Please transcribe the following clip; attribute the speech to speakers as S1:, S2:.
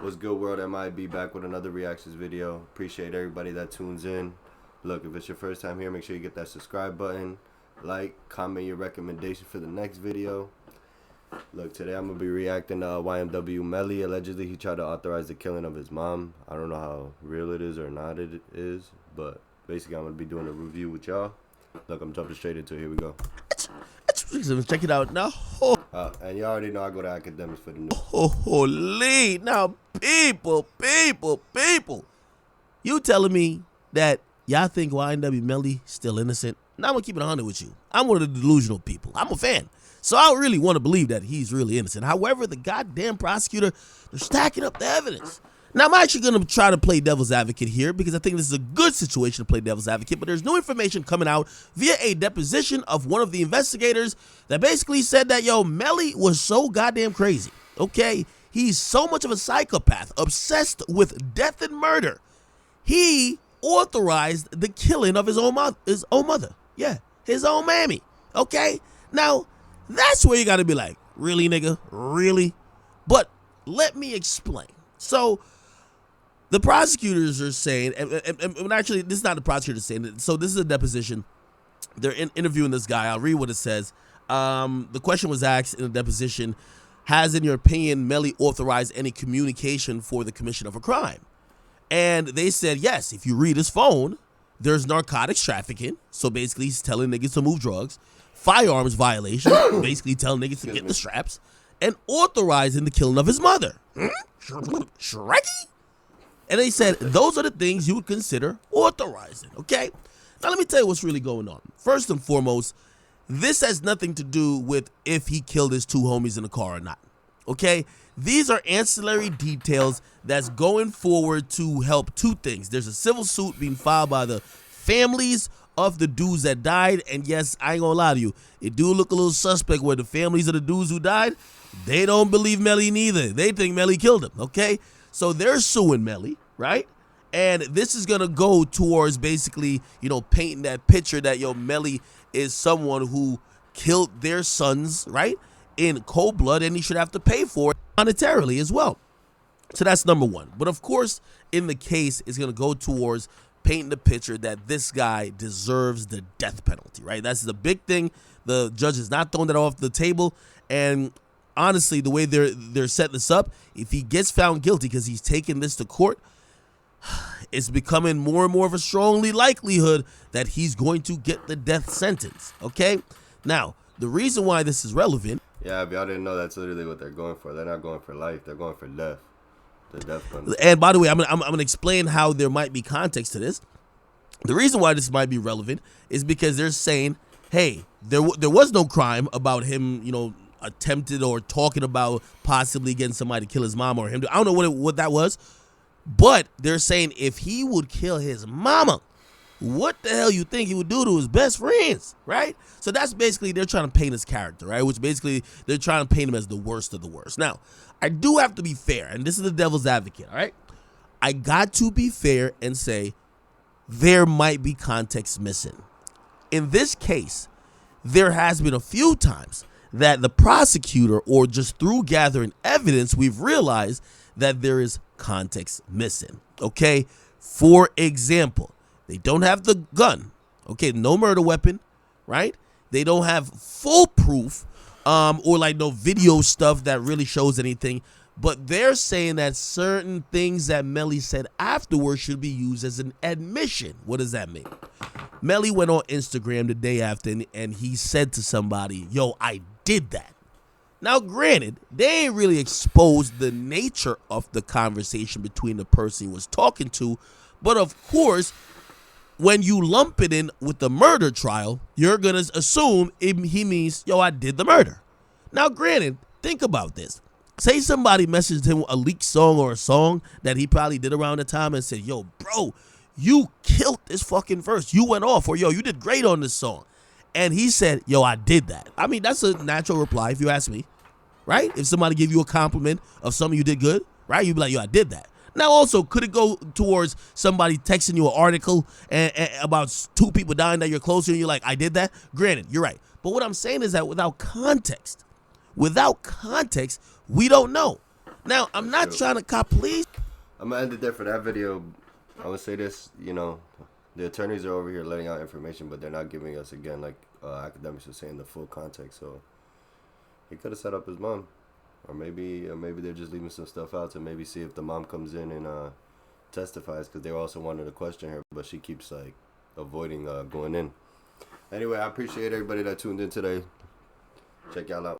S1: What's good, world? MIB back with another reactions video. Appreciate everybody that tunes in. Look, if it's your first time here, make sure you get that subscribe button, like, comment your recommendation for the next video. Look, today I'm gonna be reacting to YNW Melly. Allegedly, he tried to authorize the killing of his mom. I don't know how real it is or not it is, but basically I'm gonna be doing a review with y'all. Look, I'm jumping straight into it. Here we go.
S2: Check it out now.
S1: And you already know I go to academics for the news.
S2: Holy. Now, people. You telling me that y'all think YNW Melly still innocent? Now, I'm going to keep it 100 with you. I'm one of the delusional people. I'm a fan. So I really want to believe that he's really innocent. However, the goddamn prosecutor, they're stacking up the evidence. Now, I'm actually going to try to play devil's advocate here because I think this is a good situation to play devil's advocate, but there's new information coming out via a deposition of one of the investigators that basically said that, yo, Melly was so goddamn crazy, okay? He's so much of a psychopath, obsessed with death and murder. He authorized the killing of his own mother. Yeah, his own mammy, okay? Now, that's where you got to be like, really, nigga? Really? But let me explain. So, the prosecutors are saying, and actually, this is not the prosecutor saying it. So this is a deposition. They're interviewing this guy. I'll read what it says. The question was asked in the deposition, has, in your opinion, Melly authorized any communication for the commission of a crime? And they said, yes, if you read his phone, there's narcotics trafficking. So basically, he's telling niggas to move drugs. Firearms violation, basically telling niggas to get the straps. And authorizing the killing of his mother. Shrekky? And they said, those are the things you would consider authorizing, okay? Now, let me tell you what's really going on. First and foremost, this has nothing to do with if he killed his two homies in the car or not, okay? These are ancillary details that's going forward to help two things. There's a civil suit being filed by the families of the dudes that died, and yes, I ain't gonna lie to you, it do look a little suspect where the families of the dudes who died, they don't believe Melly neither. They think Melly killed him, okay? So they're suing Melly, right? And this is going to go towards basically, you know, painting that picture that, yo, Melly is someone who killed their sons, right, in cold blood, and he should have to pay for it monetarily as well. So that's number one. But, of course, in the case, it's going to go towards painting the picture that this guy deserves the death penalty, right? That's the big thing. The judge is not throwing that off the table, and honestly, the way they're setting this up, if he gets found guilty because he's taking this to court, it's becoming more and more of a strongly likelihood that he's going to get the death sentence, okay? Now, the reason why this is relevant...
S1: Yeah, if y'all didn't know, that's literally what they're going for. They're not going for life. They're going for death. The death penalty.
S2: And by the way, I'm gonna explain how there might be context to this. The reason why this might be relevant is because they're saying, hey, there was no crime about him, you know, attempted or talking about possibly getting somebody to kill his mom or him. I don't know what that was, but they're saying if he would kill his mama, what the hell you think he would do to his best friends, right? So that's basically, they're trying to paint his character, right? Which basically, they're trying to paint him as the worst of the worst. Now, I do have to be fair, and this is the devil's advocate, all right? I got to be fair and say there might be context missing. In this case, there has been a few times that the prosecutor, or just through gathering evidence, we've realized that there is context missing, okay? For example, they don't have the gun, okay? No murder weapon, right? They don't have full proof or like no video stuff that really shows anything, but they're saying that certain things that Melly said afterwards should be used as an admission. What does that mean? Melly went on Instagram the day after and he said to somebody, yo, I did that. Now, granted, they ain't really exposed the nature of the conversation between the person he was talking to, but of course, when you lump it in with the murder trial, you're going to assume he means, yo, I did the murder. Now, granted, think about this. Say somebody messaged him a leaked song or a song that he probably did around the time and said, yo, bro, you killed this fucking verse. You went off, or yo, you did great on this song. And he said, yo, I did that. I mean, that's a natural reply if you ask me, right? If somebody give you a compliment of something you did good, right? You'd be like, yo, I did that. Now, also, could it go towards somebody texting you an article and about two people dying that you're close to and you're like, I did that? Granted, you're right. But what I'm saying is that without context, we don't know. Now, I'm not
S1: true.
S2: trying to cop police.
S1: I'm gonna end it there for that video. I would say this, the attorneys are over here letting out information, but they're not giving us, again, like academics are saying, the full context. So he could have set up his mom, or maybe they're just leaving some stuff out to maybe see if the mom comes in and testifies, because they also wanted to question her, but she keeps like avoiding going in. Anyway, I appreciate everybody that tuned in today. Check y'all out.